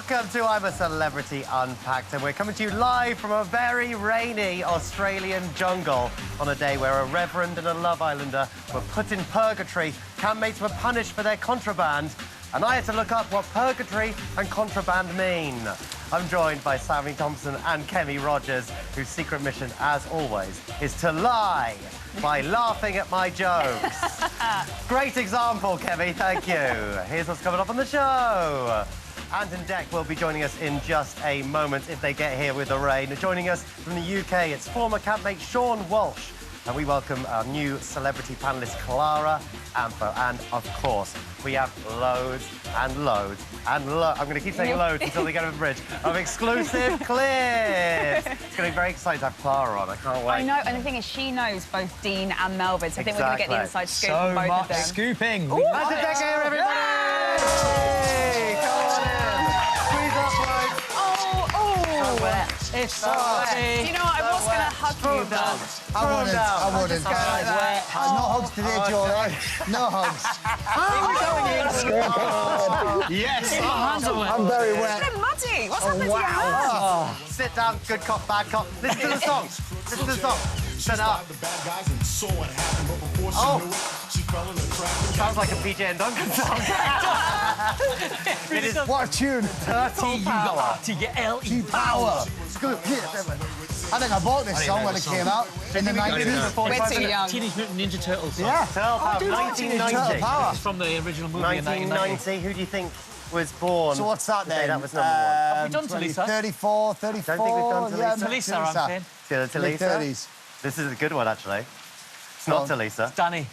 Welcome to I'm a Celebrity Unpacked, and we're coming to you live from a very rainy Australian jungle on a day where a reverend and a Love Islander were put in purgatory. Campmates were punished for their contraband, and I had to look up what purgatory and contraband mean. I'm joined by Sammy Thompson and Kemi Rogers, whose secret mission, as always, is to lie by laughing at my jokes. Great example, Kemi, thank you. Here's what's coming up on the show. Ant and Dec will be joining us in just a moment if they get here with the rain. Joining us from the UK, it's former campmate Sean Walsh. And we welcome our new celebrity panellist, Clara Ampo. And, of course, we have loads and loads and loads. I'm going to keep saying loads until they get over the bridge of exclusive clips. It's going to be very exciting to have Clara on. I can't wait. I know, and the thing is, she knows both Dean and Melvin, so I think we're going to get the inside scoop from both of them. Scooping. Ant and Dec here, everybody! Yay! Come on in. Squeeze up, boys. So wet. It's so wet. Do you know what? I was going to hug you, but... I wouldn't. No hugs today, Joel. No hugs. Yes. I'm very wet. They're muddy. What's happened to your hands? Sit down, good cop, bad cop. Listen to the song. Listen to the song. Shut up. Oh. Sounds like a PJ and Duncan song. It is What a tune. Turtle Power. T-L-E. Power. I think I bought this song when it came out in the 90s. We're too young. Teenage Mutant Ninja Turtles. Yeah. Turtle Power, Turtle 1990. Power. It's from the original movie in 1990. 1990. Who do you think was born? So what's that the day then? that was number one? Have we done Talisa? 34, 34. Don't think we've done yeah, Talisa, I'm saying. It's Talisa. Mid-30s. This is a good one, actually. It's not Talisa. Danny.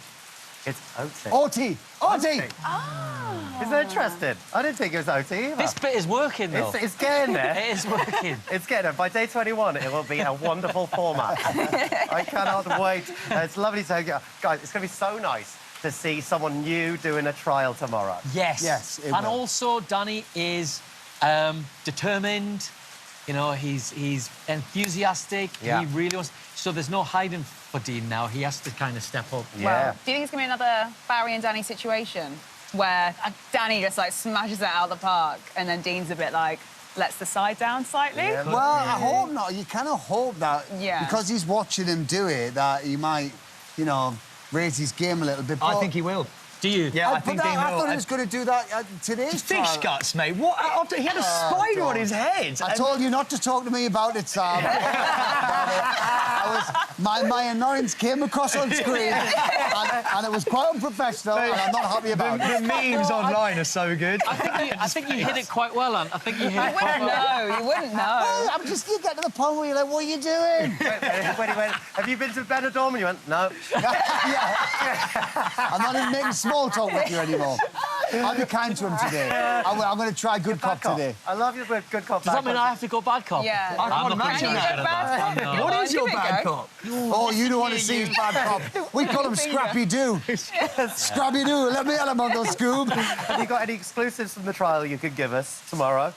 It's Oti. Oti. Oti. Isn't that interesting? I didn't think it was Oti either. This bit is working, though. It's getting there. It is working. It's getting there. By day 21, it will be a wonderful format. I cannot wait. It's lovely to... Guys, it's going to be so nice to see someone new doing a trial tomorrow. Yes. Yes, it And will. also, Danny is determined. You know, he's enthusiastic. Yeah. He really wants... So there's no hiding for Dean now. He has to kind of step up. Yeah. Well, do you think it's going to be another Barry and Danny situation where Danny just, like, smashes it out of the park and then Dean's a bit, like, lets the side down slightly? Yeah, Well, I hope not. You kind of hope that because he's watching him do it, that he might, you know, raise his game a little bit. I think he will. Do you? Yeah, I But think they will. I thought he was going to do that at today's Fish trial. guts, mate. What? After he had a spider on his head. I told you not to talk to me about it, Sam. My annoyance came across on screen, and it was quite unprofessional, and I'm not happy about it. The memes online are so good. I think you hit it quite well, Ant. I think you hit it quite well. You wouldn't know. Well, you get to the point where you're like, what are you doing? When he went, have you been to Benidorm? And you went, no. I'm not even making small talk with you anymore. I'll be kind to him today. I'm going to try good cop today. I love your word, good cop. Does that mean I have to go bad cop? Yeah. I can't I'm not imagine gonna that. do that. No. What is your Give it a bad go. cop? Oh, you don't want to see his bad cop. We call him Scrappy-Doo. Scrappy-Doo, let me have him on the scoop. Have you got any exclusives from the trial you could give us tomorrow?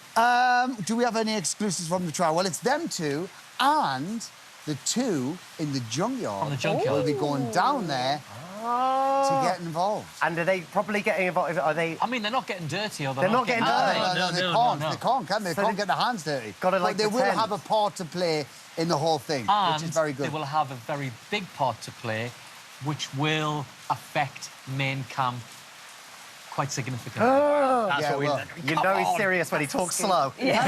Do we have any exclusives from the trial? Well, it's them two and the two in the junkyard. From the junkyard. Will be going down there to get involved. And are they properly getting involved? Are they... I mean, they're not getting dirty, or They're not getting dirty. No, they can't. They can't, can they? They can't get their hands dirty. Gotta, like, but they will pretend. have a part to play in the whole thing, And which is very good. they will have a very big part to play, which will affect main camp quite significantly. That's Yeah, what we... well, You know he's serious when he talks slow. Can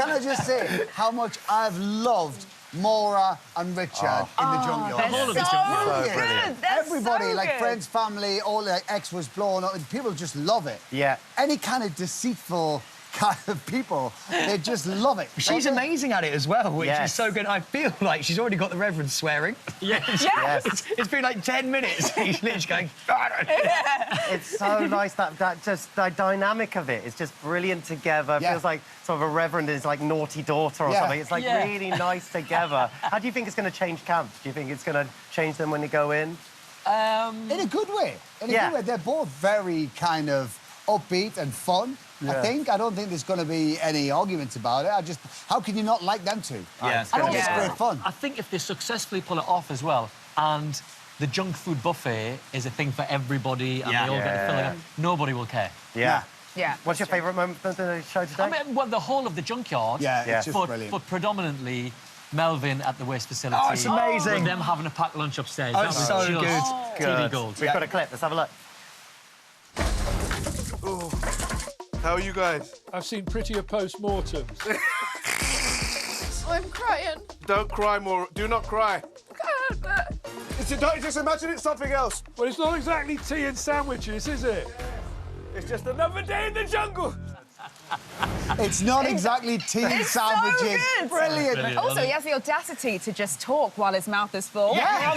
I just say how much I've loved Maura and Richard in the junkyard? whole of So the junkyard. good. They're Everybody, so like good. friends, family, all the ex was blown up, and people just love it. Yeah. Any kind of deceitful kind of people, they just love it. She's amazing at it as well, which Yes. is so good. I feel like she's already got the Reverend swearing. Yes. Yes. It's been like 10 minutes. He's literally going... It's so nice, that the dynamic of it is just brilliant together. It Yeah. feels like sort of a reverend and his, like, naughty daughter or Yeah. something. It's, like, Yeah. really nice together. How do you think it's going to change camps? Do you think it's going to change them when they go in? In a good way. In a Yeah. good way. They're both very kind of upbeat and fun. Yeah. I don't think there's going to be any arguments about it. How can you not like them two? Yeah. It's gonna I think be it's fun. great fun. I think if they successfully pull it off as well, and the junk food buffet is a thing for everybody, and Yeah. they all get to fill it up. Nobody will care. Yeah. Yeah. What's your favourite moment of the show today? I mean, well, the whole of the junkyard. Yeah, it's just but, brilliant. but predominantly Melvin at the waste facility. Oh, it's amazing. With them having a packed lunch upstairs. Oh, That it's was so just good. TV gold. We've got a clip. Let's have a look. How are you guys? I've seen prettier post-mortems. I'm crying. Don't cry more. Do not cry. Just imagine it's something else. Well, it's not exactly tea and sandwiches, is it? It's just another day in the jungle. It's not exactly tea and It's so sandwiches. good. Brilliant. Also, he has the audacity to just talk while his mouth is full. Yeah.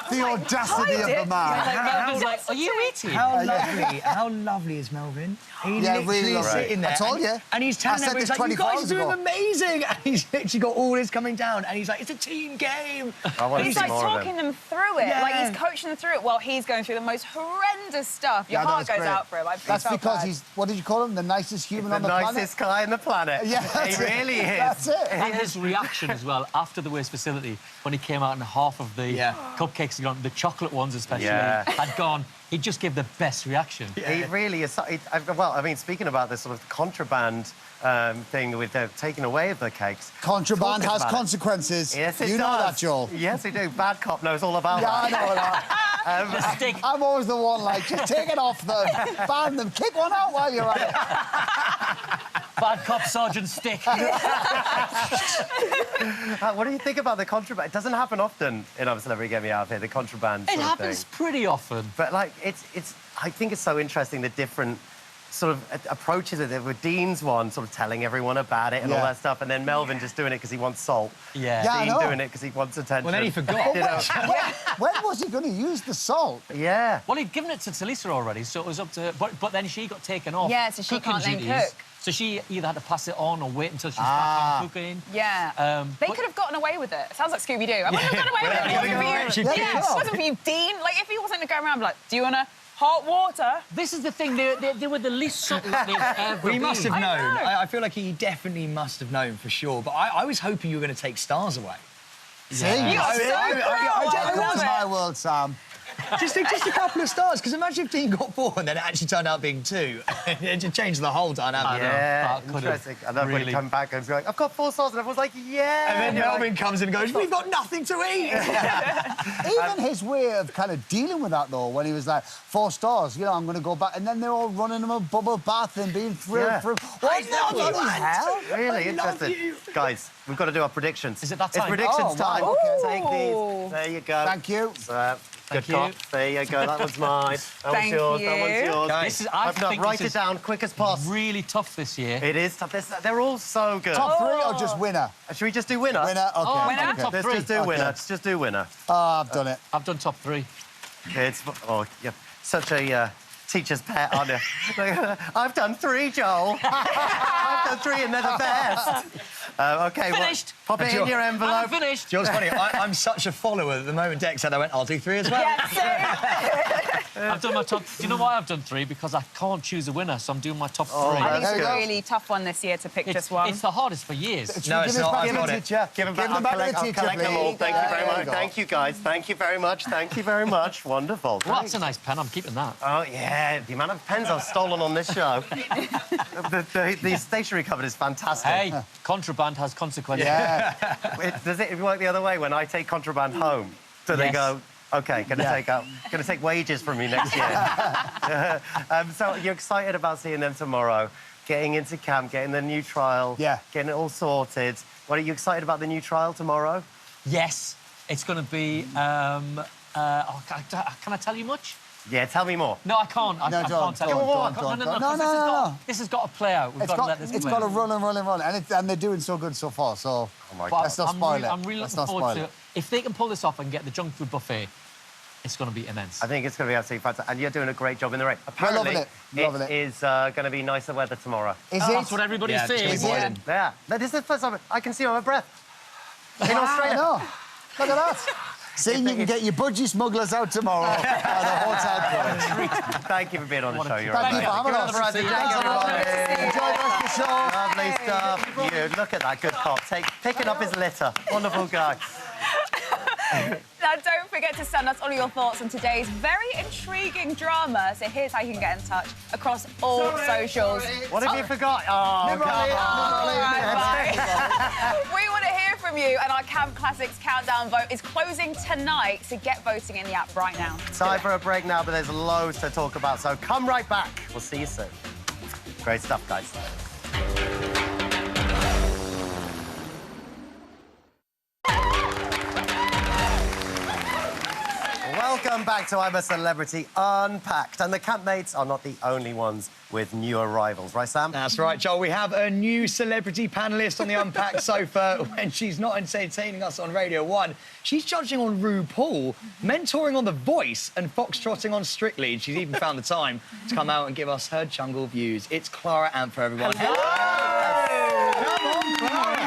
The audacity of the man. Like, Melvin's like, are you eating? How lovely is Melvin? He Yeah, literally really is lovely. sitting there. I told you. And he's I telling said everyone, this he's like, you 24 guys are doing hours ago. amazing. And he's literally got all this coming down. And he's like, it's a team game. I want to He's see like more of talking him. them through it. Yeah. Like he's coaching them through it while he's going through the most horrendous stuff. Your Yeah, that heart was goes great. out for him. That's because he's, what did you call him? The nicest human on the planet? nicest guy on the planet. Yeah, that's he it. really is. That's it. And his reaction as well after the waste facility, when he came out and half of the cupcakes had gone, the chocolate ones especially, had gone, he just gave the best reaction. He really is. Well, I mean, speaking about this sort of contraband thing with taking away of the cakes. Contraband talking has about it. consequences. Yes, it You does. know that, Joel. Yes, we do. Bad cop knows all about Yeah, I that. know that. Stick. I'm always the one like, just take it off them, ban them, kick one out while you're at it. Bad cop Sergeant Stick. What do you think about the contraband? It doesn't happen often in Other Celebrity Get Me Out of Here, the contraband It sort of happens thing. pretty often. But, like, I think it's so interesting, the different sort of approaches of it, with Dean's one sort of telling everyone about it and all Yeah. that stuff, and then Melvin just doing it because he wants salt. Yeah. Yeah, I Dean know. doing it because he wants attention. Well, then he forgot. You know? When was he going to use the salt? Yeah. Well, he'd given it to Talisa already, so it was up to... But then she got taken off. Yeah, so she cooking can't then duties. cook. So she either had to pass it on or wait until she's back on cooking. Yeah. They but- could have gotten away with it. It sounds like Scooby-Doo. I wouldn't have gotten away with it. It Yeah, wasn't for you. yeah, Yeah, yeah. it wasn't for you, Dean. Like, if he wasn't to go around like, do you want a hot water? This is the thing, they were the least subtle that they've ever Well, he must have been. known. know. I feel like he definitely must have known for sure. But I was hoping you were going to take stars away. See? You are so Welcome love to it. my world, Sam. Just a couple of stars. Because imagine if Dean got 4 and then it actually turned out being 2. It just changed the whole dynamic. Yeah, that could have interesting. And then when really- he come back and be like, I've got 4 stars, and everyone's like, yeah. And then you're Melvin like, comes in and goes, we've got nothing to eat. Even his way of kind of dealing with that, though, when he was like, 4 stars, you know, I'm going to go back. And then they're all running him a bubble bath and being thrilled. Yeah. What love the you, bloody hell? Really I love interesting. you. Guys, we've got to do our predictions. Is it that time? It's predictions Oh, time. wow, okay. Take these. There you go. Thank you. Good you. cop. There you go. That one's mine. That Thank one's yours. you. That one's yours. Guys, This is, I I've not think write this it is down quick as possible. really tough this year. It is tough. They're all so good. Top 3 or just winner? Should we just do winner? Winner? Okay. winner? okay. Top Let's 3. just do Okay. winner. Let's just do winner. Oh, I've done it. I've done top 3. It's you're such a teacher's pet, aren't you? I've done 3, Joel. I've done 3 and they're the best. Okay, Finished. Well, pop it in your I'm envelope. finished. Joel's funny. I'm such a follower that the moment Dex said I went, I'll do 3 as well. Yeah, so I've done my top... Do you know why I've done 3? Because I can't choose a winner, so I'm doing my top 3. Oh, I think There it's you a go. really tough one this year to pick just one. It's the hardest for years. No, Give it's this not. back I've to the got it. teacher. Give them Give them back to the I'll teacher, collect them all. please. Thank you very There much. go. Thank you, guys. Thank you very much. Thank you very much. Wonderful. Well, that's a nice pen. I'm keeping that. Oh, yeah. The amount of pens I've stolen on this show. the stationery cupboard is fantastic. Hey, contraband has consequences. Yeah. Does it work the other way when I take contraband home? Do they Yes. go, OK, gonna take wages from you next year? So you're excited about seeing them tomorrow, getting into camp, getting the new trial, Yeah. getting it all sorted. What, are you excited about the new trial tomorrow? Yes, it's going to be... can I tell you much? Yeah, tell me more. No, I can't. I No, can't don't, tell you. don't, No, don't, no, don't. no, No, because no. this has got to play out. We've got to let this It's play got to out. run and run and run. And they're doing so good so far, so... Oh, my But God. Let's not I'm spoil really, it. I'm really Let's looking not forward spoil to it. it. If they can pull this off and get the junk food buffet, it's going to be immense. I think it's going to be absolutely fantastic. And you're doing a great job in the rain. We're Apparently, loving it. Loving it. is going to be nicer weather tomorrow. Is That's it? what everybody's Yeah, saying. it's gonna be boiling. Yeah. This is the first time I can see on my breath. In I Australia. know. Look at that. See, you can get your budgie smugglers out tomorrow at the hotel club. Thank you for being on the show. You're Thank you right. for having Give us. another round of applause. Enjoy the rest of the show. Lovely stuff. You look at that good cop. Picking up his litter. Wonderful guy. Now, don't forget to send us all your thoughts on today's very intriguing drama. So here's how you can get in touch across all socials. What have you forgot? Oh, come on. We want to hear from you, and our Camp Classics Countdown vote is closing tonight, so get voting in the app right now. Time for a break now, but there's loads to talk about, so come right back. We'll see you soon. Great stuff, guys. Welcome back to I'm a Celebrity Unpacked. And the campmates are not the only ones with new arrivals, right, Sam? That's right, Joel. We have a new celebrity panellist on the Unpacked sofa. When she's not entertaining us on Radio 1, she's judging on RuPaul, mentoring on The Voice, and foxtrotting on Strictly. And she's even found the time to come out and give us her jungle views. It's Clara Anther, everyone. Hello! Come on, Clara.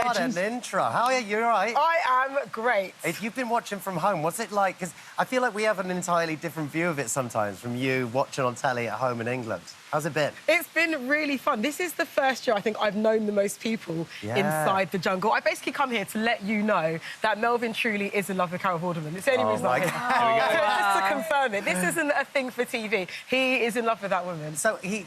What an intro. How are you? You all right? I am great. If you've been watching from home, what's it like? Because I feel like we have an entirely different view of it sometimes from you watching on telly at home in England. How's it been? It's been really fun. This is the first year I think I've known the most people inside the jungle. I basically come here to let you know that Melvin truly is in love with Carol Vorderman. It's the only reason I'm here. Just to confirm it. This isn't a thing for TV. He is in love with that woman. So he's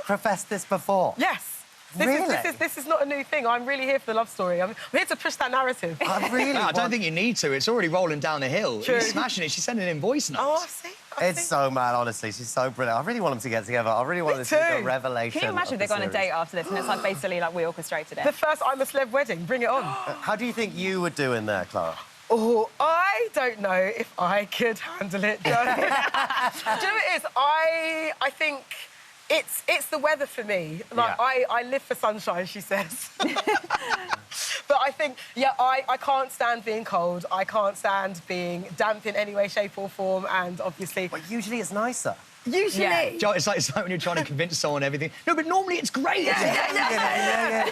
professed this before? Yes. Really? This is not a new thing. I'm really here for the love story. I'm here to push that narrative. I don't think you need to. It's already rolling down the hill. True. He's smashing it. She's sending in voice notes. Oh, I see. It's so mad, honestly. She's so brilliant. I really want them to get together. I really want this to be the revelation. Can you imagine if they go on a date after this and it's like basically like we orchestrated it? The first I'm a Celeb wedding. Bring it on. How do you think you would do in there, Clara? Oh, I don't know if I could handle it, Joe. Do you know what it is? I think it's the weather for me. Like, I live for sunshine, she says. But I think, I can't stand being cold. I can't stand being damp in any way, shape or form, and obviously... But usually it's nicer. Usually. Yeah. Joe, it's like when you're trying to convince someone everything. No, but normally it's great. Yeah.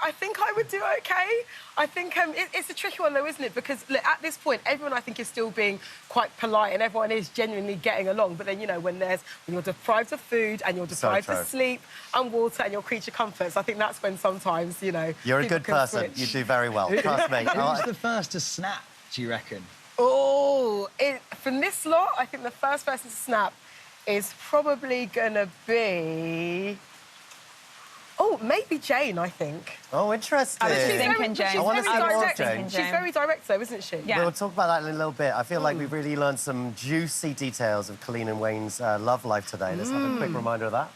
I think I would do okay. I think it's a tricky one, though, isn't it? Because look, at this point, everyone, I think, is still being quite polite and everyone is genuinely getting along. But then, you know, when you're deprived of food and you're deprived of sleep and water and your creature comforts, I think that's when sometimes, you know... You're a good person. Switch. You do very well. Trust me. Who's the first to snap, do you reckon? Oh, from this lot, I think the first person to snap is probably going to be... Oh, maybe Jane, I think. Oh, interesting. She's very direct, though, isn't she? Yeah. We'll talk about that in a little bit. I feel like we've really learned some juicy details of Colleen and Wayne's love life today. Let's have a quick reminder of that.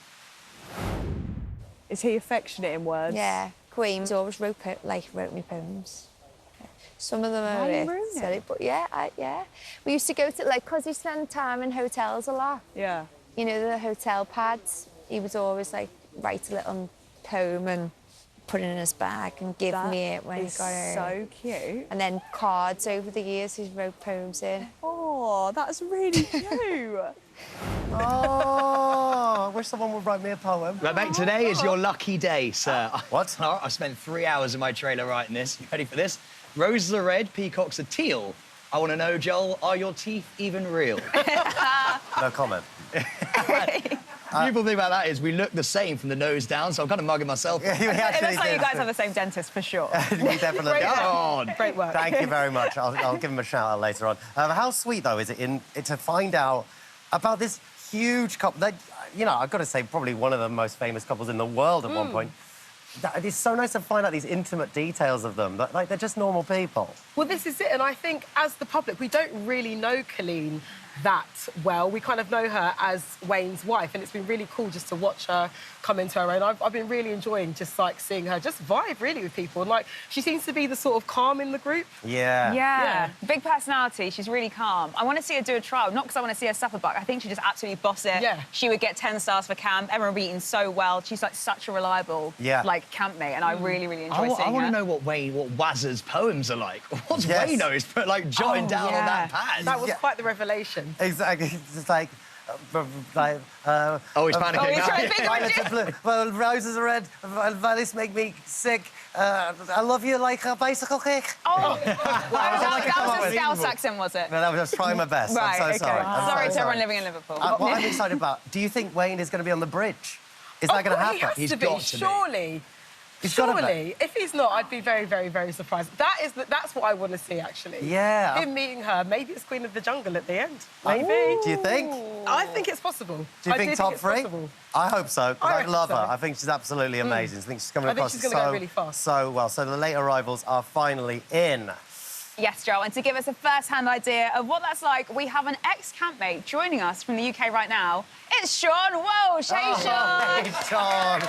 Is he affectionate in words? Yeah, Queen's always wrote me poems. Some of them are a bit silly, but yeah. We used to go to, like, because he spent time in hotels a lot. Yeah. You know, the hotel pads, he was always, like, write a little poem and put it in his bag and give me it when he got home. So cute. And then cards over the years, he wrote poems in. Oh, that's really cute. Oh, I wish someone would write me a poem. Right, mate, today is your lucky day, sir. What? I spent 3 hours in my trailer writing this. You ready for this? Roses are red, peacocks are teal. I want to know, Joel, are your teeth even real? No comment. The beautiful thing about that is we look the same from the nose down, so I'm kind of mugging myself. It looks like you guys have the same dentist, for sure. We definitely do. Great work. Thank you very much. I'll give him a shout-out later on. How sweet, though, is it to find out about this huge couple? That, you know, I've got to say, probably one of the most famous couples in the world at one point. It's so nice to find out these intimate details of them. Like, they're just normal people. Well, this is it, and I think, as the public, we don't really know Colleen that well. We kind of know her as Wayne's wife, and it's been really cool just to watch her come into her own. I've been really enjoying just, like, seeing her just vibe, really, with people. And, like, she seems to be the sort of calm in the group. Yeah. Big personality. She's really calm. I want to see her do a trial, not because I want to see her suffer, but I think she just absolutely boss it. Yeah. She would get 10 stars for camp. Everyone would be eating so well. She's, like, such a reliable, like, campmate, and I really, really enjoy seeing her. I want to know what Wazza's poems are like. What's Wayne knows, like, jotting down on that pad? That was quite the revelation. Exactly. It's like... he's panicking. Oh, he's trying to think blue. Well, roses are red, violets make me sick. I love you like a bicycle kick. Oh, that was a Scouse accent, was it? No, I was just trying my best. Right, I'm so sorry. Sorry to everyone living in Liverpool. What I'm excited about, do you think Wayne is going to be on the bridge? Is that going to happen? He has to be, surely. He's gotta be. Surely, if he's not, I'd be very, very, very surprised. That's what I want to see, actually. Yeah. Him meeting her. Maybe it's Queen of the Jungle at the end. Maybe. Do you think? I think it's possible. Do you think top it's 3? possible. I hope so. 'Cause I reckon love her. so. I think she's absolutely amazing. I think she's coming I think across she's gonna go so, really fast. so well. So the late arrivals are finally in. Yes, Joel, and to give us a first-hand idea of what that's like, we have an ex-campmate joining us from the UK right now. It's Sean Walsh. Hey, Sean. Hey, Sean.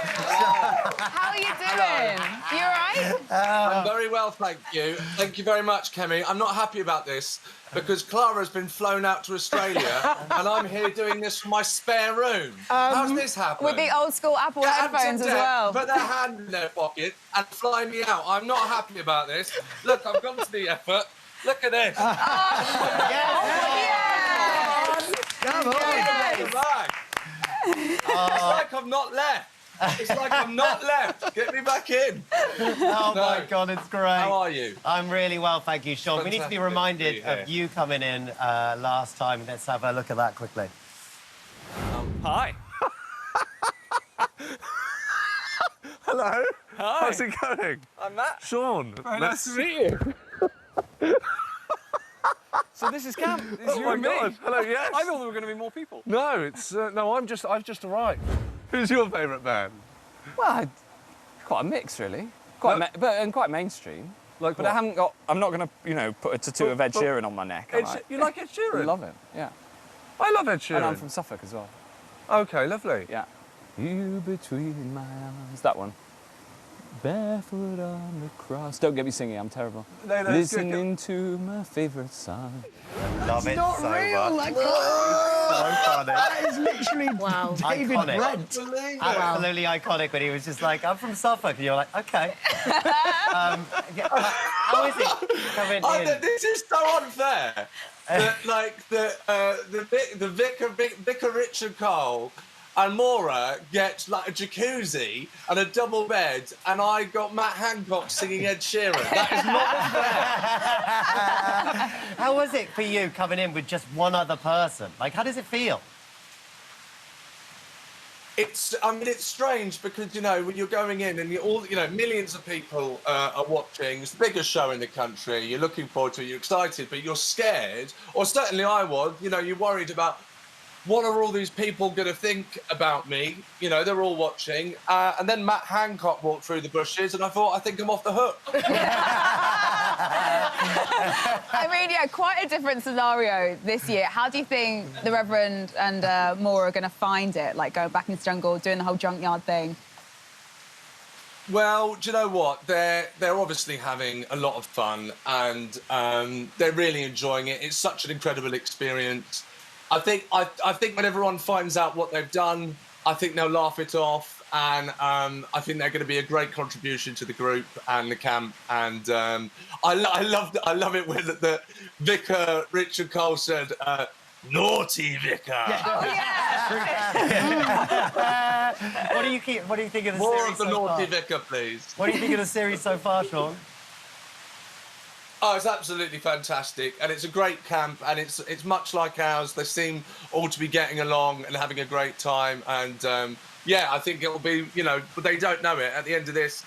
How are you doing? You all right? I'm very well, thank you. Thank you very much, Kemi. I'm not happy about this because Clara's been flown out to Australia and I'm here doing this from my spare room. How's this happen? With the old-school Apple headphones as well. Put their hand in their pocket and fly me out. I'm not happy about this. Look, I've gone to the effort. Look at this. Come on. Yes. It's like I've not left. It's like I'm not left. Get me back in. Oh, my God, it's great. How are you? I'm really well, thank you, Sean. We need to be reminded of you coming in last time. Let's have a look at that quickly. Hi. Hello. Hi. How's it going? I'm Matt. Sean. Very nice to meet you. So this is camp. This is you and me. God. Hello, yes. I thought there were going to be more people. No, it's no. I've just arrived. Who's your favourite band? Well, quite a mix, really. But quite mainstream. Like but what? I haven't got. I'm not going to, put a tattoo of Ed Sheeran on my neck. am I? You like Ed Sheeran? I love it. Yeah. I love Ed Sheeran. And I'm from Suffolk as well. Okay, lovely. Yeah. You between my arms. That one. Barefoot on the cross. Don't get me singing, I'm terrible. No, it's Listening to my favourite song. Love it Not so real, much. like, So funny. that is literally David Iconic. Brent. Absolutely iconic when he was just like, I'm from Suffolk. And you're like, OK. How is it coming in? This is so unfair. The Vicar Richard Cole and Maura get like a jacuzzi and a double bed, and I got Matt Hancock singing Ed Sheeran. That is not fair. How was it for you coming in with just one other person? Like, how does it feel? It's strange because, when you're going in and millions of people are watching. It's the biggest show in the country. You're looking forward to it, you're excited, but you're scared, or certainly I was, you're worried about what are all these people going to think about me? They're all watching. And then Matt Hancock walked through the bushes and I think I'm off the hook. I mean, yeah, quite a different scenario this year. How do you think the Reverend and Maura are going to find it? Like going back into the jungle, doing the whole junkyard thing? Well, do you know what? They're obviously having a lot of fun and they're really enjoying it. It's such an incredible experience. I think when everyone finds out what they've done, I think they'll laugh it off, and I think they're going to be a great contribution to the group and the camp. And I love it when the Vicar Richard Cole said, "Naughty Vicar." Yeah. Oh, yeah. What do you think of the More series of the so Naughty far? Vicar, please. What do you think of the series so far, Sean? Oh, it's absolutely fantastic, and it's a great camp, and it's much like ours. They seem all to be getting along and having a great time, and yeah, I think it will be, but they don't know it. At the end of this,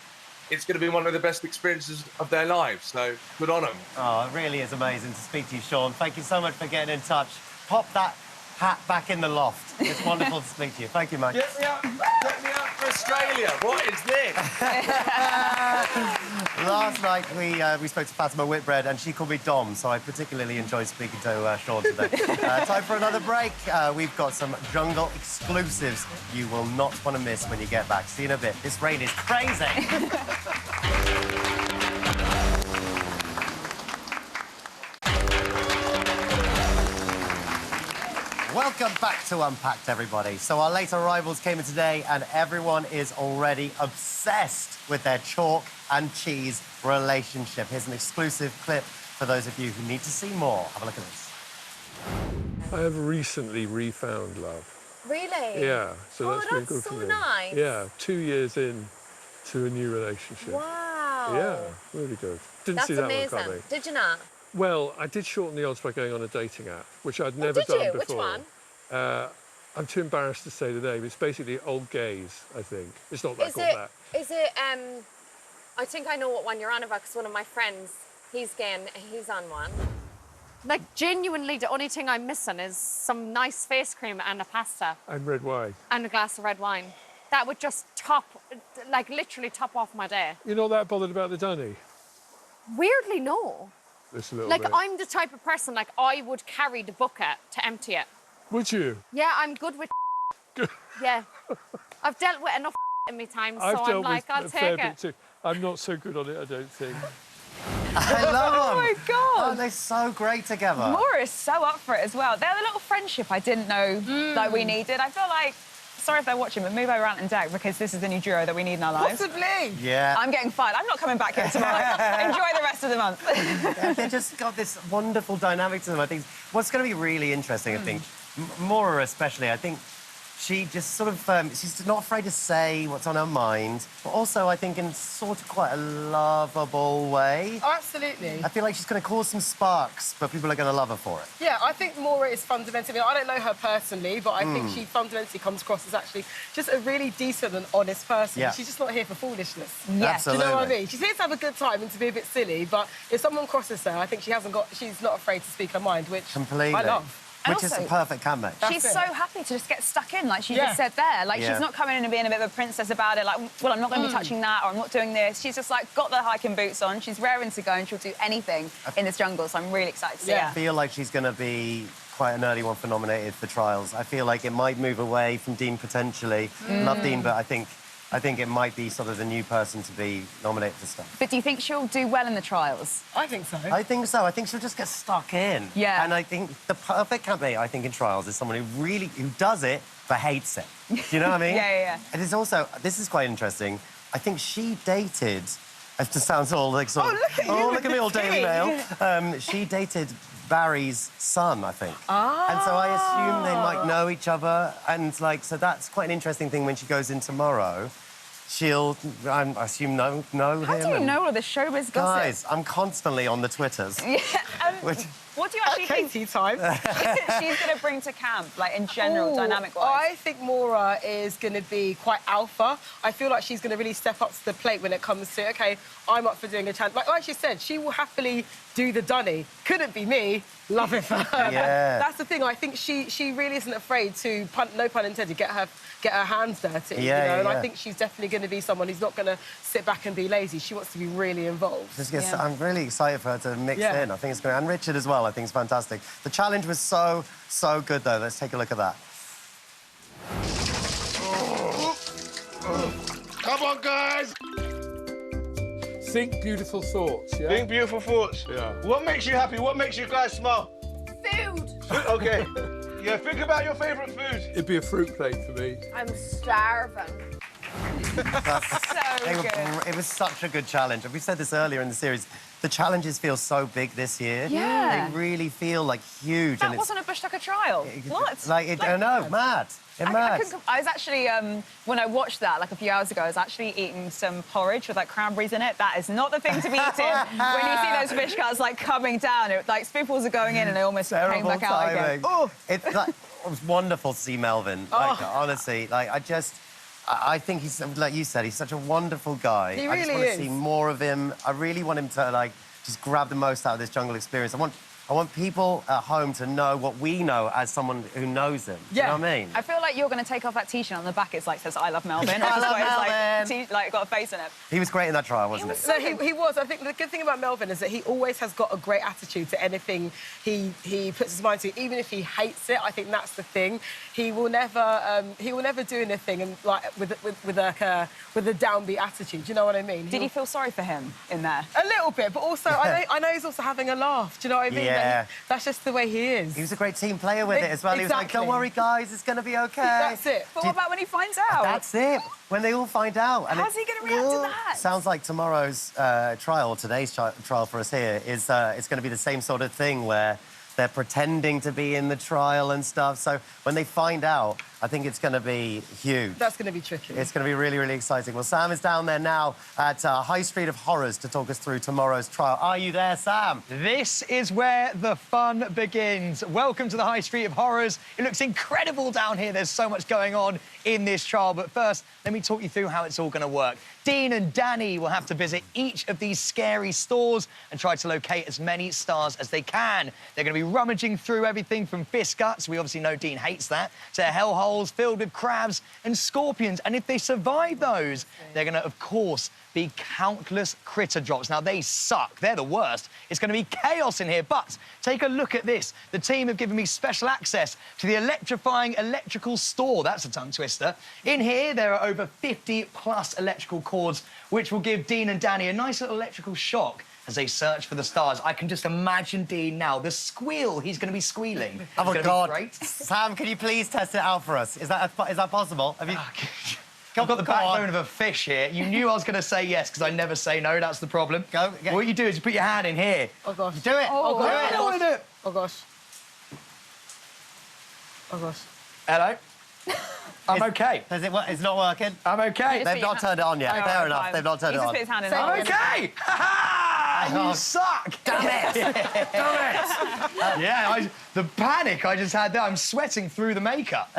it's going to be one of the best experiences of their lives, so good on them. Oh, it really is amazing to speak to you, Sean. Thank you so much for getting in touch. Pop that hat back in the loft. It's wonderful to speak to you. Thank you, mate. Get me out for Australia. What is this? Last night, we spoke to Fatima Whitbread, and she called me Dom, so I particularly enjoyed speaking to Sean today. Time for another break. We've got some jungle exclusives you will not want to miss when you get back. See you in a bit. This rain is crazy. Welcome back to Unpacked, everybody. So our late arrivals came in today, and everyone is already obsessed with their chalk and cheese relationship. Here's an exclusive clip for those of you who need to see more. Have a look at this. I have recently refound love. Really? Yeah, so that's been that's good so for me. nice. Yeah, 2 years in to a new relationship. Wow. Yeah, really good. Didn't That's see that amazing. one coming. Did you not? Well, I did shorten the odds by going on a dating app, which I'd never did done you? before. Which one? I'm too embarrassed to say the name. It's basically Old Gaze, I think. It's not that Is called it? that. Is it? I think I know what one you're on about because one of my friends, he's on one. Like genuinely, the only thing I'm missing is some nice face cream and a pasta. And red wine. And a glass of red wine. That would just like literally top off my day. You're not that bothered about the dunny? Weirdly, no. Just a little Like bit. I'm the type of person like I would carry the bucket to empty it. Would you? Yeah, I'm good with. Yeah, I've dealt with enough in my time, so I'm like, I'll take it. Too. I'm not so good on it, I don't think. I love them. Oh my God. Oh, they're so great together. Maura is so up for it as well. They're the little friendship I didn't know that we needed. I feel like, sorry if they're watching, but move over Ant and Dec because this is the new duo that we need in our lives. Possibly. Yeah. I'm getting fired. I'm not coming back here tomorrow. Enjoy the rest of the month. They've just got this wonderful dynamic to them. I think what's going to be really interesting, I think, Maura especially, I think she just sort of, she's not afraid to say what's on her mind, but also, I think, in sort of quite a lovable way. Oh, absolutely. I feel like she's going to cause some sparks, but people are going to love her for it. Yeah, I think Maura is fundamentally, I don't know her personally, but I think she fundamentally comes across as actually just a really decent and honest person. Yeah. She's just not here for foolishness. Yeah. Absolutely. Do you know what I mean? She's here to have a good time and to be a bit silly, but if someone crosses her, I think she's not afraid to speak her mind, which Completely. I love. And Which is also- a perfect campmate. She's it. so happy to just get stuck in, like she Yeah. just said there. Like, Yeah. she's not coming in and being a bit of a princess about it, like, well, I'm not going to be touching that, or I'm not doing this. She's just, like, got the hiking boots on. She's raring to go, and she'll do anything in this jungle, so I'm really excited to see I her. feel like she's going to be quite an early one for nominated for trials. I feel like it might move away from Dean potentially. Love Dean, but I think it might be sort of the new person to be nominated for stuff. But do you think she'll do well in the trials? I think so. I think so. I think she'll just get stuck in. Yeah. And I think the perfect candidate, I think, in trials is someone who does it but hates it. Do you know what I mean? Yeah. And it's also, this is quite interesting. I think she dated. It just sounds all like sort of. look at you Oh, with look at me, the all Daily Mail. She dated Barry's son, I think. And so I assume they might know each other. And, like, so that's quite an interesting thing when she goes in tomorrow. She'll, I assume, know him. How do you know all this showbiz gossip? Guys, I'm constantly on the Twitters. Yeah. Which- What do you actually think Katie time. she's going to bring to camp, like, in general, dynamic-wise? I think Maura is going to be quite alpha. I feel like she's going to really step up to the plate when it comes to, OK, I'm up for doing a challenge. Like she said, she will happily do the dunny. Couldn't be me. Love it for her. Yeah. That's the thing. I think she really isn't afraid to, no pun intended, get her hands dirty. Yeah, you know? And yeah. I think she's definitely going to be someone who's not going to sit back and be lazy. She wants to be really involved. I'm really excited for her to mix Yeah. in. I think it's great. And Richard as well, I think it's fantastic. The challenge was so good, though. Let's take a look at that. Come on, guys. Think beautiful thoughts, yeah? Think beautiful thoughts. Yeah. What makes you happy? What makes you guys smile? Food. Okay. Yeah, think about your favourite food. It'd be a fruit plate for me. I'm starving. So good. It was such a good challenge. We said this earlier in the series. The challenges feel so big this year. Yeah. They really feel, like, huge. That and wasn't a bush tucker trial. What? I know, mad. I was actually, when I watched that, like, a few hours ago, I was actually eating some porridge with, like, cranberries in it. That is not the thing to be eating when you see those fish cuts, like, coming down. Like, spoonfuls are going in and they almost came back out again. Oh! It was wonderful to see Melvin. Like, honestly, like, I think he's, like you said, he's such a wonderful guy. He I just really want to is. see more of him. I really want him to, like, just grab the most out of this jungle experience. I want people at home to know what we know as someone who knows him. Do you know what I mean? I feel like you're going to take off that T-shirt on the back. It's like, says, I love Melvin. I love Melvin. Like, got a face in it. He was great in that trial, wasn't he? No, he was. I think the good thing about Melvin is that he always has got a great attitude to anything he puts his mind to, even if he hates it. I think that's the thing. He will never do anything and like with a downbeat attitude. Do you know what I mean? Did you feel sorry for him in there? A little bit, but also I know he's also having a laugh. Do you know what I mean? Yeah. That's just the way he is. He was a great team player with it as well. He was like, Exactly. don't worry, guys, it's going to be OK. That's it. But what about when he finds out? That's it. When they all find out. And How's he going to react to that? Sounds like tomorrow's trial, or today's trial for us here, is it's going to be the same sort of thing where they're pretending to be in the trial and stuff. So when they find out, I think it's going to be huge. That's going to be tricky. It's going to be really, really exciting. Well, Sam is down there now at High Street of Horrors to talk us through tomorrow's trial. Are you there, Sam? This is where the fun begins. Welcome to the High Street of Horrors. It looks incredible down here. There's so much going on in this trial. But first, let me talk you through how it's all going to work. Dean and Danny will have to visit each of these scary stores and try to locate as many stars as they can. They're going to be rummaging through everything from fish guts, we obviously know Dean hates that, to hellholes filled with crabs and scorpions. And if they survive those, they're going to, of course, be countless critter drops. Now, they suck. They're the worst. It's going to be chaos in here. But take a look at this. The team have given me special access to the electrifying electrical store. That's a tongue twister. In here, there are over 50+ electrical cords, which will give Dean and Danny a nice little electrical shock as they search for the stars. I can just imagine Dean now, the squeal he's going to be squealing. Oh, my God. Great. Sam, can you please test it out for us? Is that possible? Have you... I've got the backbone of a fish here. You knew I was going to say yes, because I never say no. That's the problem. Go. What you do is you put your hand in here. Oh, gosh. Do it. Oh, gosh. I don't want to do it. Oh, gosh. Oh, gosh. Hello. I'm okay. It's not working? I'm okay. They've not turned it on yet. Fair enough. They've not turned it on. He just put his hand in I'm there. okay. Ha-ha! You suck. Damn it. Damn it. Yeah, the panic I just had there. I'm sweating through the makeup.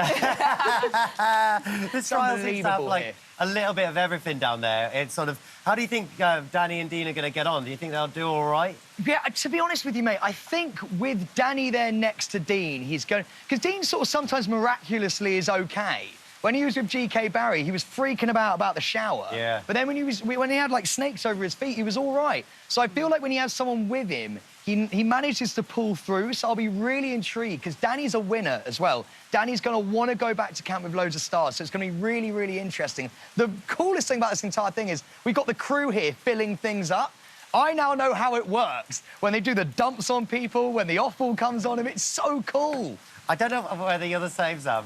This trial seems to have, unbelievable like, here. a little bit of everything down there. It's sort of... How do you think Danny and Dean are going to get on? Do you think they'll do all right? Yeah, to be honest with you, mate, I think with Danny there next to Dean, he's going... Because Dean sort of sometimes miraculously is OK. When he was with G.K. Barry, he was freaking about the shower. Yeah. But then when he had, like, snakes over his feet, he was all right. So I feel like when he has someone with him, he manages to pull through, so I'll be really intrigued, because Danny's a winner as well. Danny's going to want to go back to camp with loads of stars, so it's going to be really, really interesting. The coolest thing about this entire thing is we've got the crew here filling things up. I now know how it works. When they do the dumps on people, when the offball comes on them, it's so cool. I don't know whether you're the same, Sam.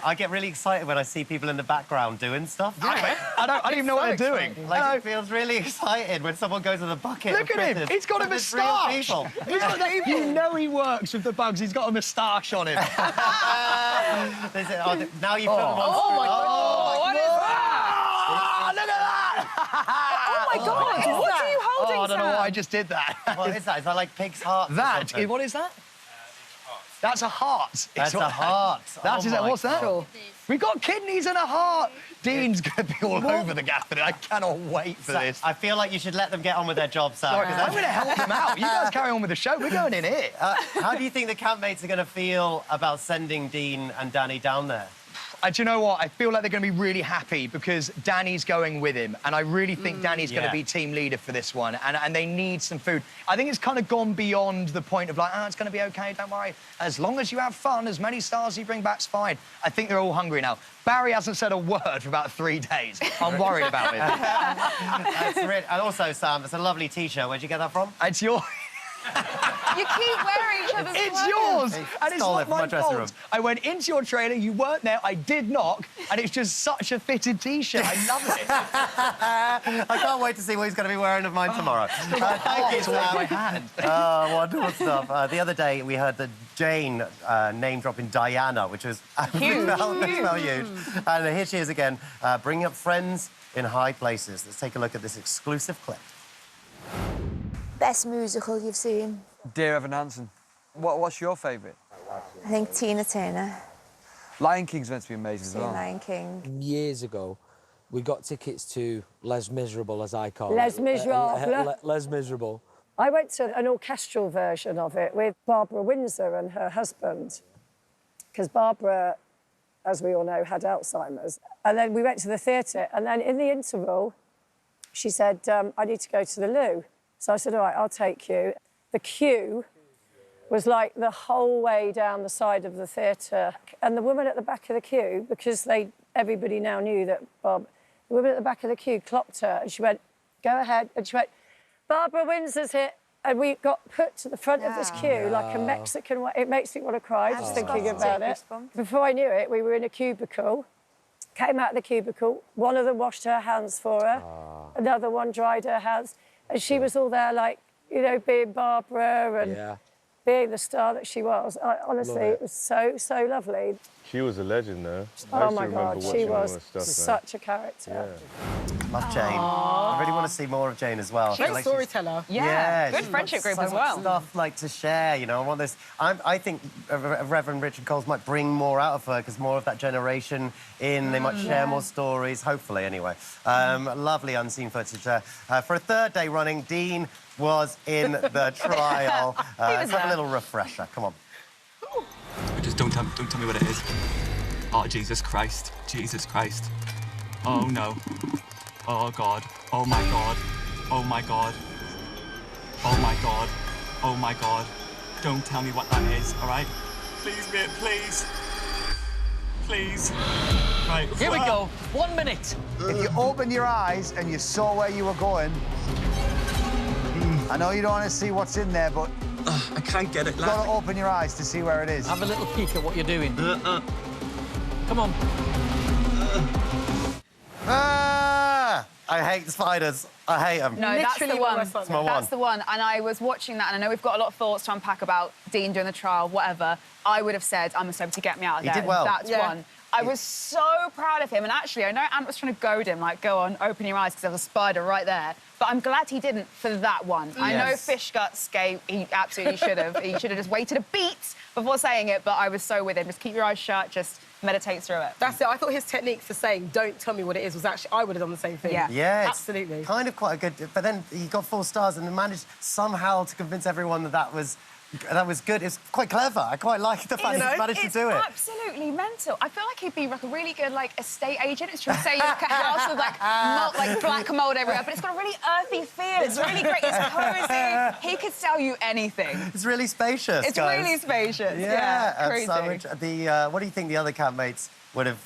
I get really excited when I see people in the background doing stuff. I don't even know what they're doing. Like, it feels really exciting when someone goes to the bucket. Look at him. He's got a moustache. You know he works with the bugs. He's got a moustache on him. Now you've put them on. Oh, my God. What is that? Look at that. Oh, my God. What are you holding, I don't know why I just did that. What is that? Is that like pig's heart? What is that? That's a heart. That's a heart. What's that? Sure. We've got kidneys and a heart. Dean's going to be all over the gaff today. I cannot wait for this. I feel like you should let them get on with their job, Sam. I'm going to help them out. You guys carry on with the show. We're going in here. How do you think the campmates are going to feel about sending Dean and Danny down there? Do you know what? I feel like they're going to be really happy because Danny's going with him, and I really think Danny's going to be team leader for this one, and they need some food. I think it's kind of gone beyond the point of, like, it's going to be OK, don't worry. As long as you have fun, as many stars you bring back's fine. I think they're all hungry now. Barry hasn't said a word for about 3 days. I'm worried about it. And also, Sam, it's a lovely T-shirt. Where'd you get that from? It's your... You keep wearing each other's It's clothes. yours, and it's stole not it from my my dressing room. fault. I went into your trailer, you weren't there, I did knock, and it's just such a fitted T-shirt. I love it. I can't wait to see what he's going to be wearing of mine tomorrow. Thank you, Sam. My hand. Oh, wonderful stuff. The other day, we heard that Jane name-dropping Diana, which was huge. huge. And here she is again, bringing up friends in high places. Let's take a look at this exclusive clip. Best musical you've seen? Dear Evan Hansen. What's your favourite? I think Tina Turner. Lion King's meant to be amazing as well. Lion King. Years ago, we got tickets to Les Miserable, as I call Les it. Miserable. Les Miserable. I went to an orchestral version of it with Barbara Windsor and her husband, because Barbara, as we all know, had Alzheimer's. And then we went to the theatre, and then in the interval, she said, I need to go to the loo. So I said, all right, I'll take you. The queue was like the whole way down the side of the theatre. And the woman at the back of the queue, because everybody now knew that the woman at the back of the queue clocked her, and she went, go ahead. And she went, Barbara Windsor's here. And we got put to the front of this queue like a Mexican. It makes me want to cry just thinking about it. Before I knew it, we were in a cubicle. Came out of the cubicle. One of them washed her hands for her. Another one dried her hands. And she was all there, like, you know, being Barbara. And being the star that she was. Honestly, it was so, so lovely. She was a legend, though. Oh, my God, she was such a character. Love Jane. I really want to see more of Jane as well. Great storyteller. Yeah, good she's friendship got group as so well. much stuff like to share, you know. I want this. I think Reverend Richard Coles might bring more out of her because more of that generation in. They might share more stories, hopefully, anyway. Lovely unseen footage. For a third day running, Dean was in the trial. Let's have a little refresher. Come on. Just don't tell me what it is. Oh, Jesus Christ. Jesus Christ. Oh, no. Oh, God. Oh, my God. Oh, my God. Oh, my God. Oh, my God. Don't tell me what that is, all right? Please, mate, please. Please. Right. Here we go. 1 minute. If you open your eyes and you saw where you were going, I know you don't want to see what's in there, but I can't get it. You've got to open your eyes to see where it is. Have a little peek at what you're doing. Come on. I hate spiders. I hate them. No, that's the one. That's my one. That's the one. And I was watching that, and I know we've got a lot of thoughts to unpack about Dean doing the trial, whatever. I would have said, I'm a celebrity, get me out of there. He did well. That's one. I was so proud of him. And actually, I know Ant was trying to goad him, like, go on, open your eyes, because there was a spider right there. But I'm glad he didn't for that one. I know Fish Guts gave, he absolutely should have. He should have just waited a beat before saying it, but I was so with him. Just keep your eyes shut, just meditate through it. That's it. I thought his technique for saying, don't tell me what it is, was actually, I would have done the same thing. Yeah. Yeah, absolutely. Kind of quite a good, but then he got 4 stars and managed somehow to convince everyone that was good. It's quite clever. I quite like the fact that he managed to do it. Absolutely mental. I feel like he'd be like a really good estate agent. It's trying to say like a house with like black mold everywhere, but it's got a really earthy feel. It's really great. It's cozy. He could sell you anything. It's really spacious. It's guys. really spacious. Yeah, crazy. What do you think the other campmates would have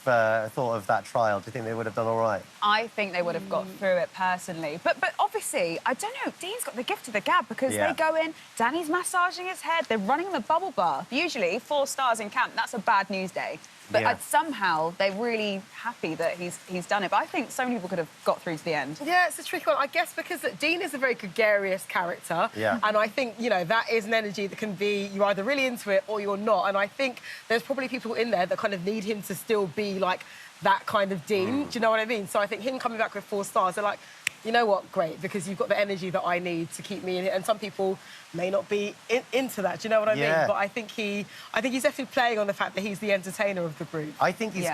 thought of that trial? Do you think they would have done all right? I think they would have got through it personally. But obviously, I don't know, Dean's got the gift of the gab because they go in, Danny's massaging his head, they're running the bubble bath. Usually, 4 stars in camp, that's a bad news day. But somehow, they're really happy that he's done it. But I think so many people could have got through to the end. Yeah, it's a tricky one. I guess because Dean is a very gregarious character. Yeah. And I think, you know, that is an energy that can be, you're either really into it or you're not. And I think there's probably people in there that kind of need him to still be, like, that kind of Dean. Do you know what I mean? So I think him coming back with 4 stars, they're like, you know what, great, because you've got the energy that I need to keep me in it. And some people may not be into that, do you know what I mean? But I think he's definitely playing on the fact that he's the entertainer of the group. I think he's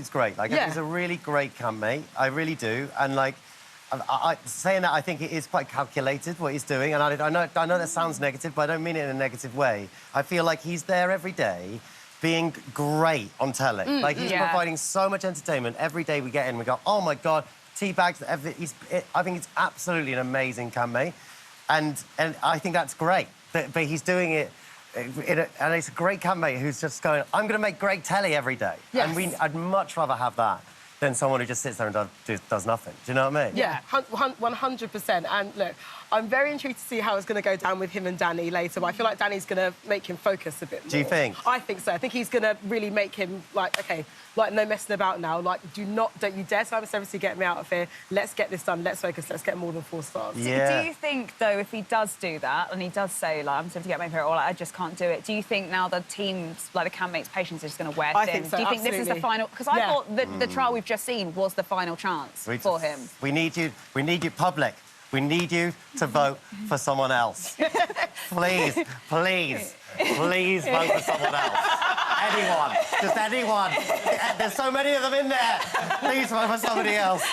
great. Like, he's a really great campmate. I really do. And, like, saying that, I think it is quite calculated, what he's doing. And I know that sounds negative, but I don't mean it in a negative way. I feel like he's there every day being great on telly. Like, he's providing so much entertainment. Every day we get in, we go, oh, my God, tea bags. I think it's absolutely an amazing campmate. And I think that's great. But he's doing it, and it's a great campmate who's just going, I'm going to make great telly every day. Yes. And I'd much rather have that than someone who just sits there and does nothing. Do you know what I mean? Yeah, 100%. And look, I'm very intrigued to see how it's going to go down with him and Danny later, but I feel like Danny's going to make him focus a bit more. Do you think? I think so. I think he's going to really make him, like, OK, like, no messing about now. Like, don't you dare to have a celebrity get me out of here. Let's get this done. Let's focus. Let's get more than 4 stars. Yeah. Do you think, though, if he does do that, and he does say, like, I'm going to get my here, or like, I just can't do it, do you think now the team's, like, the campmates' patience is just going to wear thin? I think so, do you think this is the final? Because I thought the trial we've just seen was the final chance for him. We need you, public. We need you to vote for someone else. Please, please, please vote for someone else. Anyone, just anyone. There's so many of them in there. Please vote for somebody else.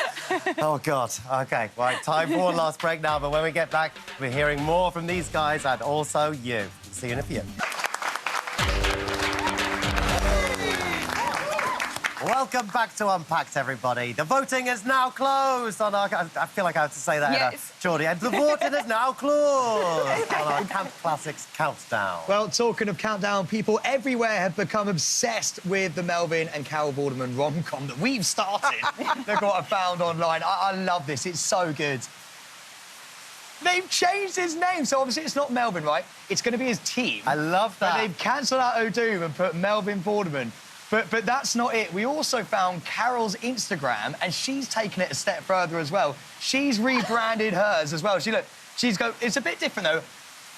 Oh, God. OK, right, time for one last break now, but when we get back, we're hearing more from these guys and also you. See you in a few. Welcome back to Unpacked, everybody. The voting is now closed on our... I feel like I have to say that in a Geordie. And the voting is now closed on our Camp Classics Countdown. Well, talking of countdown, people everywhere have become obsessed with the Melvin and Carol Vorderman rom-com that we've started. Look what I found online. I love this. It's so good. They've changed his name, so obviously it's not Melvin, right? It's going to be his team. I love that. But they've cancelled out O'Doom and put Melvin Vorderman. But that's not it. We also found Carol's Instagram, and she's taken it a step further as well. She's rebranded hers as well. It's a bit different, though.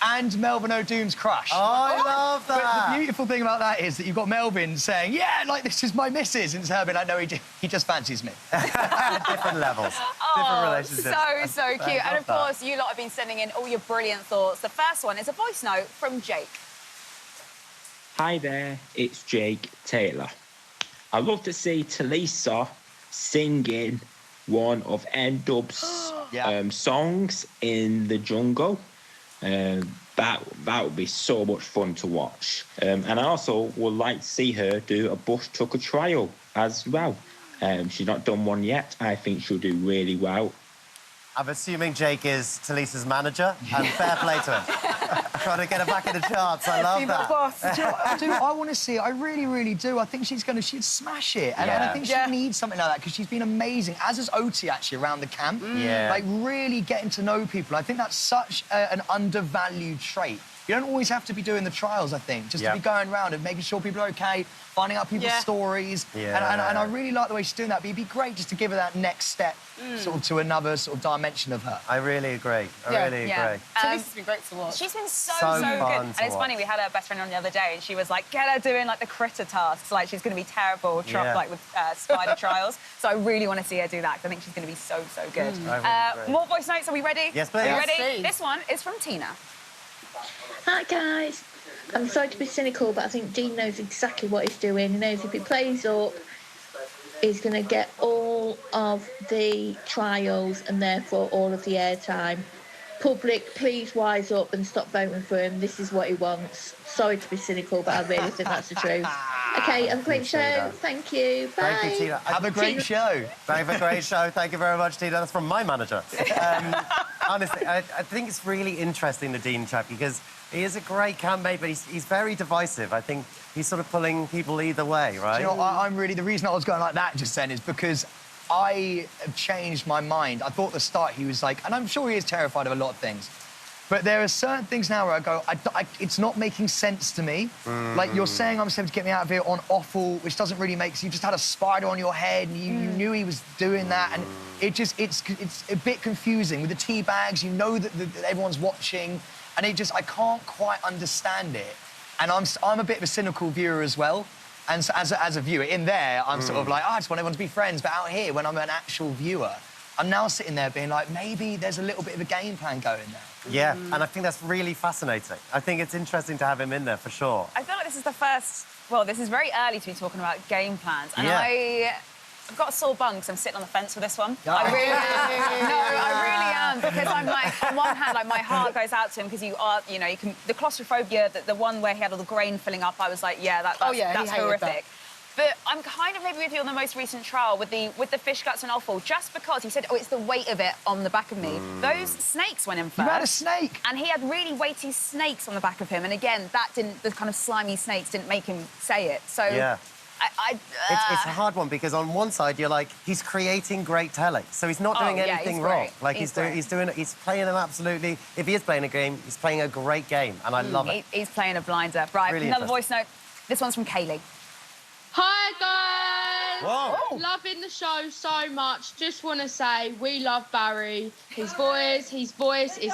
and Melvin O'Doon's crush. Oh, I love that. But the beautiful thing about that is that you've got Melvin saying, yeah, like, this is my missus, and it's her being like, no, he just fancies me. Different levels, different relationships. So cute. And, of course, you lot have been sending in all your brilliant thoughts. The first one is a voice note from Jake. Hi there, it's Jake Taylor. I love to see Talisa singing one of N-Dub's songs in the jungle. That would be so much fun to watch. And I also would like to see her do a bush tucker trial as well. She's not done one yet. I think she'll do really well. I'm assuming Jake is Talisa's manager, and fair play to him. Trying to get her back in the charts. I love that. Do you know what I want to see? I really, really do. I think she'd smash it. And I think she needs something like that because she's been amazing, as has Oti, actually, around the camp. Like, really getting to know people. I think that's such an undervalued trait. You don't always have to be doing the trials, I think, just to be going around and making sure people are OK, finding out people's stories. And I really like the way she's doing that, but it'd be great just to give her that next step sort of to another sort of dimension of her. I really agree. I really agree. Talisa's been great to watch. She's been so good. And it's funny, we had her best friend on the other day, and she was like, get her doing, like, the critter tasks. Like, she's going to be terrible, like, with spider trials. So I really want to see her do that, because I think she's going to be so, so good. More voice notes. Are we ready? Yes, please. Are you ready? Yes, this one is from Tina. Hi guys, I'm sorry to be cynical, but I think Dean knows exactly what he's doing. He knows if he plays up, he's going to get all of the trials and therefore all of the airtime. Public, please wise up and stop voting for him. This is what he wants. Sorry to be cynical, but I really think that's the truth. OK, have a great show. Thank you. Bye. Thank you, Tina. Have a great show. Have a great show. Thank you very much, Tina. That's from my manager. Honestly, I think it's really interesting, the Dean chap, because he is a great campmate, but he's very divisive. I think he's sort of pulling people either way, right? Do you know, I'm really... The reason I was going like that just then is because I have changed my mind. I thought at the start he was like... And I'm sure he is terrified of a lot of things. But there are certain things now where I go, it's not making sense to me. Like, you're saying I'm supposed to get me out of here on offal, which doesn't really make sense. You just had a spider on your head, and you knew he was doing that, and it's a bit confusing. With the tea bags, you know that everyone's watching, and I can't quite understand it. And I'm a bit of a cynical viewer as well. And so as a viewer, in there, I'm sort of like, I just want everyone to be friends. But out here, when I'm an actual viewer, I'm now sitting there being like, maybe there's a little bit of a game plan going there. Yeah, and I think that's really fascinating. I think it's interesting to have him in there, for sure. I feel like this is the first... Well, this is very early to be talking about game plans. And I've got a sore bum because I'm sitting on the fence with this one. I really am. No, I really am, because I'm like, on one hand, like, my heart goes out to him because you can... The claustrophobia, the one where he had all the grain filling up, I was like, yeah, that's horrific. That. But I'm kind of maybe with you on the most recent trial with the fish guts and offal, just because he said, oh, it's the weight of it on the back of me. Those snakes went in first. You had a snake? And he had really weighty snakes on the back of him. And again, the kind of slimy snakes didn't make him say it. So... Yeah. It's a hard one, because on one side you're like, he's creating great telly, so he's not doing anything wrong. Like he's playing an absolutely. If he is playing a game, he's playing a great game, and I love it. He's playing a blinder. Right, really another voice note. This one's from Kaylee. Hi guys! Whoa. Loving the show so much. Just want to say we love Barry. His voice is beautiful.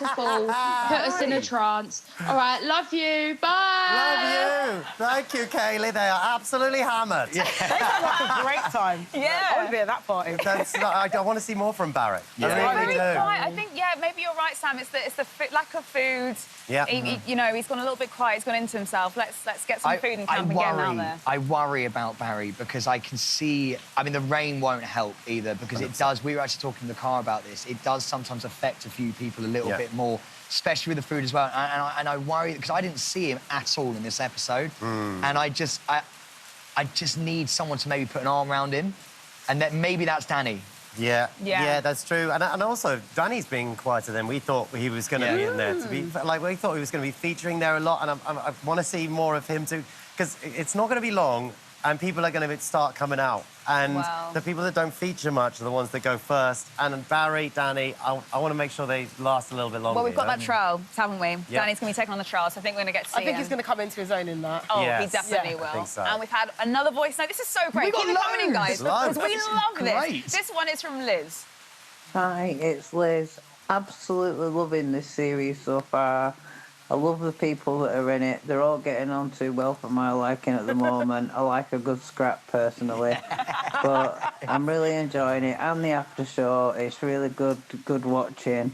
Put us in a trance. All right, love you. Bye. Love you. Thank you, Kaylee. They are absolutely hammered. They sound like a great time. Yeah. I want to be at that party. I want to see more from Barry. I really do. I think, maybe you're right, Sam. It's the lack of food. Yeah. He's gone a little bit quiet. He's gone into himself. Let's get some food and camp and get him out there. I worry about Barry because I can see... I mean, the rain won't help either, because it does... We were actually talking in the car about this. It does sometimes affect a few people a little bit more, especially with the food as well. And I worry, because I didn't see him at all in this episode. And I just need someone to maybe put an arm around him, and that maybe that's Danny. Yeah, that's true. And also, Danny's being quieter than we thought he was going to be in there. We thought he was going to be featuring there a lot, and I want to see more of him too, because it's not going to be long, and people are going to start coming out. And the people that don't feature much are the ones that go first. And Barry, Danny, I want to make sure they last a little bit longer. Well, we've got that trial, haven't we? Danny's going to be taking on the trial, so I think we're going to get to see I think he's going to come into his own in that. Oh, he definitely will. I think so. And we've had another voice note. This is so great. Keep it coming in, guys, because we love this. This one is from Liz. Hi, it's Liz. absolutely loving this series so far. I love the people that are in it. They're all getting on too well for my liking at the moment. I like a good scrap personally, but I'm really enjoying it. And the after show, it's really good watching.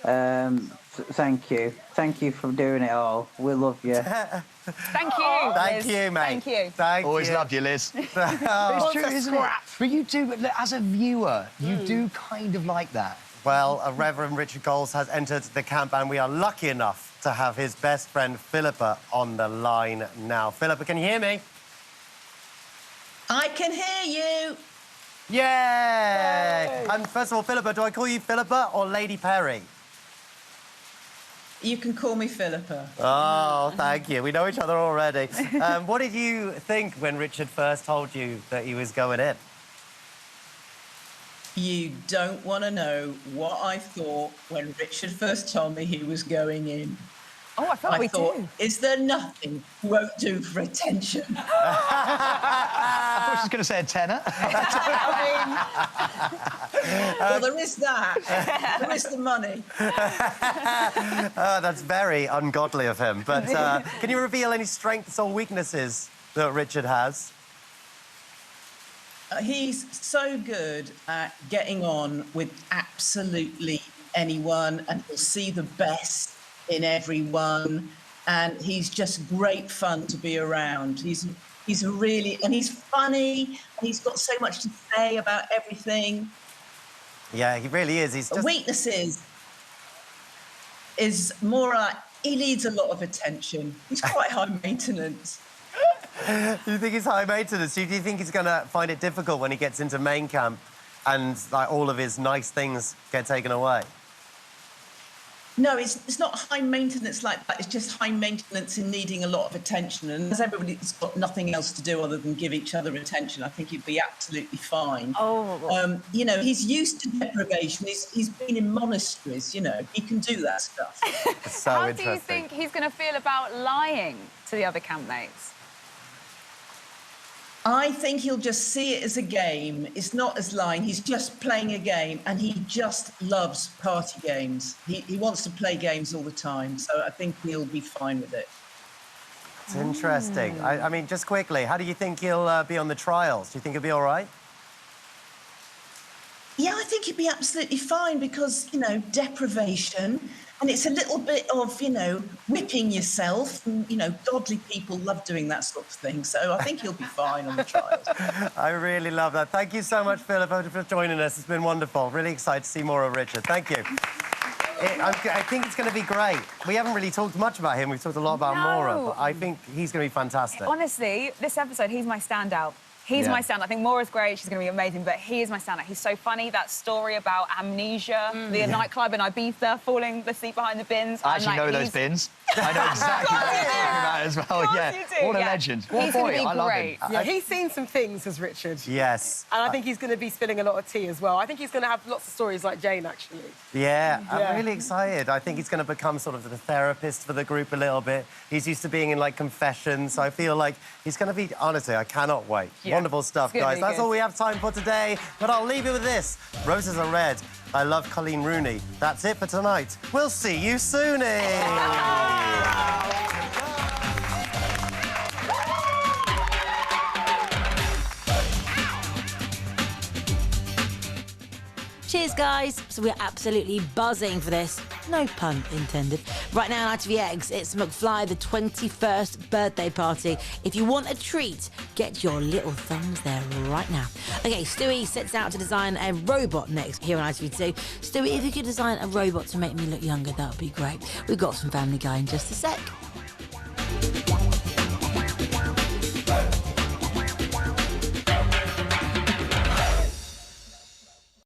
Thank you for doing it all. We love you. Thank you. Thank Liz. you, mate. Thank you. Always loved you, Liz. It's true, isn't it? But you do, as a viewer, you do kind of like that. Well, Reverend Richard Coles has entered the camp, and we are lucky enough to have his best friend Philippa on the line now. Philippa, can you hear me? I can hear you. Yay! And first of all, Philippa, do I call you Philippa or Lady Perry? You can call me Philippa. Oh, thank you. We know each other already. What did you think when Richard first told you that he was going in? You don't want to know what I thought when Richard first told me he was going in. Oh, I thought we thought, do. is there nothing he won't do for attention? I thought she was going to say a tenner. Well, there is that. There is the money. That's very ungodly of him. But can you reveal any strengths or weaknesses that Richard has? He's so good at getting on with absolutely anyone, and he'll see the best in everyone, and he's just great fun to be around. He's he's funny, and he's got so much to say about everything. Yeah, he really is. He's just... Weaknesses is more like he needs a lot of attention. He's quite high maintenance. Do you think he's high maintenance? Do you think he's going to find it difficult when he gets into main camp and like all of his nice things get taken away? No, it's not high maintenance like that. It's just high maintenance in needing a lot of attention. And as everybody's got nothing else to do other than give each other attention, I think he'd be absolutely fine. Oh. You know, he's used to deprivation. He's been in monasteries, you know. He can do that stuff. So How do you think he's going to feel about lying to the other campmates? I think he'll just see it as a game. It's not as lying. He's just playing a game, and he just loves party games. He wants to play games all the time, so I think he'll be fine with it. It's interesting. I mean, just quickly, how do you think he'll be on the trials? Do you think he'll be all right? Yeah, I think he'd be absolutely fine because, you know, deprivation, and it's a little bit of, you know, whipping yourself. And, you know, godly people love doing that sort of thing. So I think he'll be fine on the trials. I really love that. Thank you so much, Philippa, for joining us. It's been wonderful. Really excited to see more of Richard. Thank you. I think it's going to be great. We haven't really talked much about him. We've talked a lot about Maura, but I think he's going to be fantastic. Honestly, this episode, he's my standout. He's my standout. I think Maura's great. She's going to be amazing, but he is my standout. He's so funny. That story about amnesia, the nightclub in Ibiza, falling asleep behind the bins. I actually know those bins. I know exactly what you're talking about as well. Yeah, what a legend. What boy, I love him. Yeah, he's seen some things as Richard. Yes. And I think he's going to be spilling a lot of tea as well. I think he's going to have lots of stories like Jane, actually. Yeah, I'm really excited. I think he's going to become sort of the therapist for the group a little bit. He's used to being in, like, confessions, so I feel like he's going to be... Honestly, I cannot wait. Yeah. Wonderful stuff, guys. That's all we have time for today, but I'll leave you with this. Roses are red. I love Colleen Rooney. That's it for tonight. We'll see you soonie. Cheers, guys. So we're absolutely buzzing for this. No pun intended. Right now on ITVX, it's McFly, the 21st birthday party. If you want a treat, get your little thumbs there right now. OK, Stewie sets out to design a robot next here on ITV2. Stewie, if you could design a robot to make me look younger, that would be great. We've got some Family Guy in just a sec.